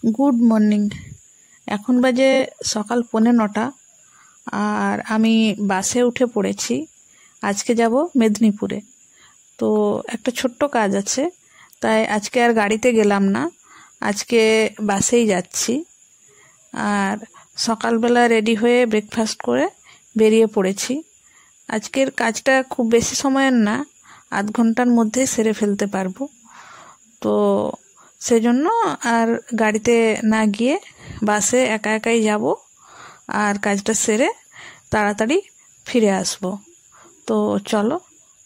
Good morning. এখন বাজে সকাল 9:45 আর আমি বাসে উঠে পড়েছি। আজকে যাব মেদিনীপুরে। তো একটা ছোট্ট কাজ আছে, তাই আজকে আর গাড়িতে গেলাম না, আজকে বাসেই যাচ্ছি। আর সকালবেলা রেডি হয়ে ব্রেকফাস্ট করে বেরিয়ে পড়েছি। আজকের কাজটা খুব বেশি সময়ের না, আধ ঘন্টার মধ্যে সেরে ফেলতে পারবো। তো সেজন্য আর গাড়িতে না গিয়ে বাসে একা একাই যাব আর কাজটা সেরে তাড়াতাড়ি ফিরে আসব। তো চলো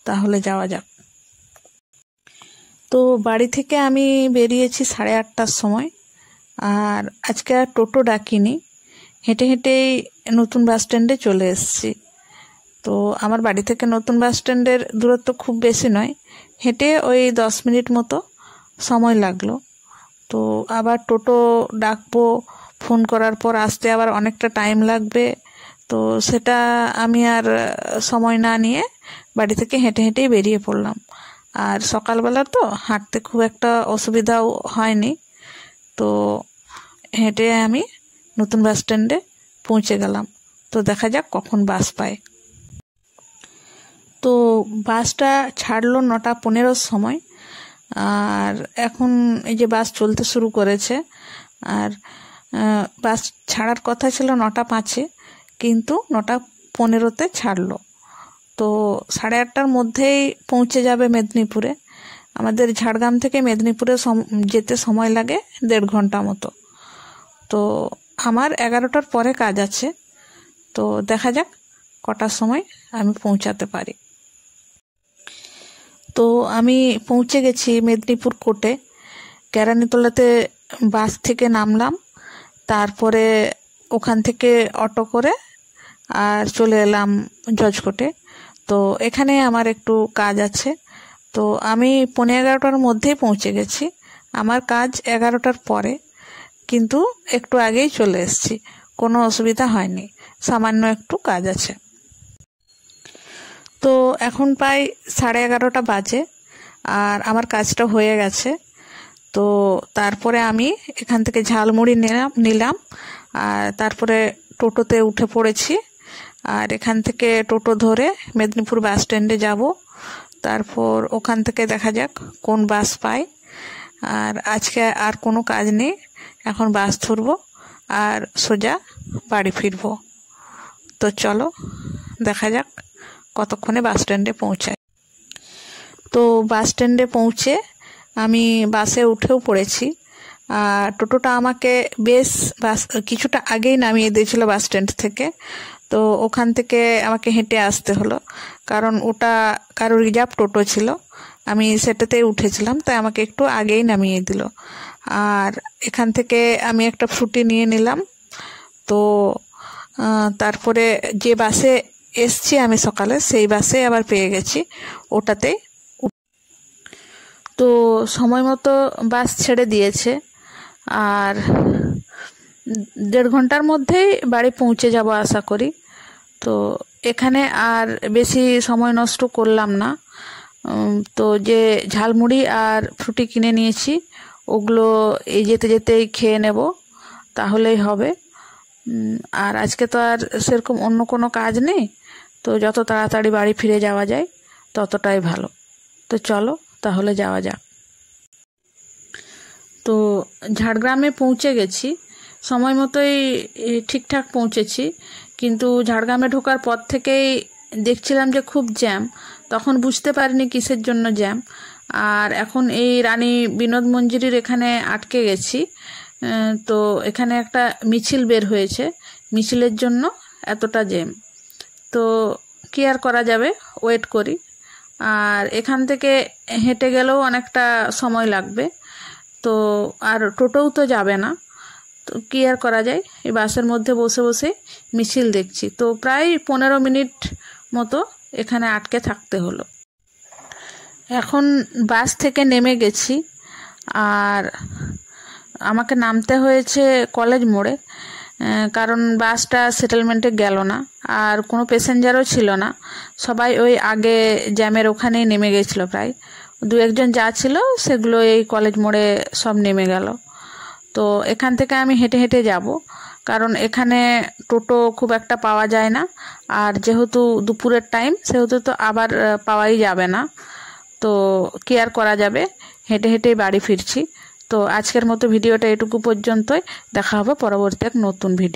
তাহলে যাওয়া যাক। তো বাড়ি থেকে আমি বেরিয়েছি 8:30টার সময়। আর আজকে আর টোটো ডাকিনি, হেঁটে হেঁটেই নতুন বাস স্ট্যান্ডে চলে এসেছি। তো আমার বাড়ি থেকে নতুন বাস স্ট্যান্ডের দূরত্ব খুব বেশি নয়, হেঁটে ওই 10 মিনিট মতো সময় লাগলো। তো আবার টোটো ডাকবো, ফোন করার পর আসতে আবার অনেকটা টাইম লাগবে। তো সেটা আমি আর সময় না নিয়ে বাড়ি থেকে হেঁটে হেঁটেই বেরিয়ে পড়লাম। আর সকালবেলা তো হাঁটতে খুব একটা অসুবিধাও হয়নি। তো হেঁটে আমি নতুন বাস স্ট্যান্ডে পৌঁছে গেলাম। তো দেখা যাক কখন বাস পাই। তো বাসটা ছাড়লো 9:15 সময়। আর এখন এই যে বাস চলতে শুরু করেছে। আর বাস ছাড়ার কথা ছিল 9:05, কিন্তু 9:15 ছাড়লো। তো 8:30টার মধ্যেই পৌঁছে যাবে মেদিনীপুরে। আমাদের ঝাড়গ্রাম থেকে মেদিনীপুরে যেতে সময় লাগে 1.5 ঘন্টা মতো। তো আমার 11টার পরে কাজ আছে। তো দেখা যাক কটার সময় আমি পৌঁছাতে পারি। তো আমি পৌঁছে গেছি মেদিনীপুর কোর্টে। কেরানীতলাতে বাস থেকে নামলাম, তারপরে ওখান থেকে অটো করে আর চলে এলাম জজ কোর্টে। তো এখানে আমার একটু কাজ আছে। তো আমি 11:15টার মধ্যেই পৌঁছে গেছি। আমার কাজ 11টার পরে, কিন্তু একটু আগেই চলে এসেছি, কোনো অসুবিধা হয়নি, সামান্য একটু কাজ আছে। তো এখন প্রায় 11:30 বাজে আর আমার কাজটা হয়ে গেছে। তো তারপরে আমি এখান থেকে ঝালমুড়ি নিলাম আর তারপরে টোটোতে উঠে পড়েছি। আর এখান থেকে টোটো ধরে মেদিনীপুর বাস স্ট্যান্ডে যাব। তারপর ওখান থেকে দেখা যাক কোন বাস পাই। আর আজকে আর কোনো কাজ নেই, এখন বাস ধরবো আর সোজা বাড়ি ফিরবো। তো চলো দেখা যাক কতক্ষণে বাস স্ট্যান্ডে পৌঁছায়। তো বাস স্ট্যান্ডে পৌঁছে আমি বাসে উঠেও পড়েছি। আর টোটোটা আমাকে বেশ কিছুটা আগেই নামিয়ে দিয়েছিল বাস স্ট্যান্ড থেকে। তো ওখান থেকে আমাকে হেঁটে আসতে হলো, কারণ ওটা কারো রিজার্ভ টোটো ছিল, আমি সেটাতেই উঠেছিলাম, তাই আমাকে একটু আগেই নামিয়ে দিল। আর এখান থেকে আমি একটা ফ্রুটি নিয়ে নিলাম। তো তারপরে যে বাসে এসছি আমি সকালে, সেই বাসে আবার পেয়ে গেছি, ওটাতেই। তো সময় মতো বাস ছেড়ে দিয়েছে আর 1.5 ঘন্টার মধ্যেই বাড়ি পৌঁছে যাব আশা করি। তো এখানে আর বেশি সময় নষ্ট করলাম না। তো যে ঝালমুড়ি আর ফ্রুটি কিনে নিয়েছি, ওগুলো এই যেতে যেতেই খেয়ে নেব, তাহলেই হবে। আর আজকে তো আর সেরকম অন্য কোনো কাজ নেই, তো যত তাড়াতাড়ি বাড়ি ফিরে যাওয়া যায় ততটাই ভালো। তো চলো তাহলে যাওয়া যাক। তো ঝাড়গ্রামে পৌঁছে গেছি, সময় মতোই ঠিকঠাক পৌঁছেছি। কিন্তু ঝাড়গ্রামে ঢোকার পর থেকেই দেখছিলাম যে খুব জ্যাম, তখন বুঝতে পারিনি কিসের জন্য জ্যাম। আর এখন এই রানী বিনোদ মঞ্জুরির এখানে আটকে গেছি। তো এখানে একটা মিছিল বের হয়েছে, মিছিলের জন্য এতটা জ্যাম। তো কি আর করা যাবে, ওয়েট করি। আর এখান থেকে হেঁটে গেলেও অনেকটা সময় লাগবে। তো আর টোটোও তো যাবে না, তো কি আর করা যায়, এই বাসের মধ্যে বসে বসে মিছিল দেখছি। তো প্রায় 15 মিনিট মতো এখানে আটকে থাকতে হলো। এখন বাস থেকে নেমে গেছি আর আমাকে নামতে হয়েছে কলেজ মোড়ে, কারণ বাসটা সেটেলমেন্টে গেল না আর কোনো প্যাসেঞ্জারও ছিল না। সবাই ওই আগে জ্যামের ওখানেই নেমে গেছিলো, প্রায় 2-1 জন যা ছিল সেগুলো এই কলেজ মোড়ে সব নেমে গেল। তো এখান থেকে আমি হেঁটে হেঁটে যাব, কারণ এখানে টোটো খুব একটা পাওয়া যায় না, আর যেহেতু দুপুরের টাইম সেহেতু তো আবার পাওয়াই যাবে না। তো কি আর করা যাবে, হেঁটে হেঁটেই বাড়ি ফিরছি। তো আজকের মতো ভিডিওটা এটুকু পর্যন্তই, দেখা হবে পরবর্তী এক নতুন ভিডিও।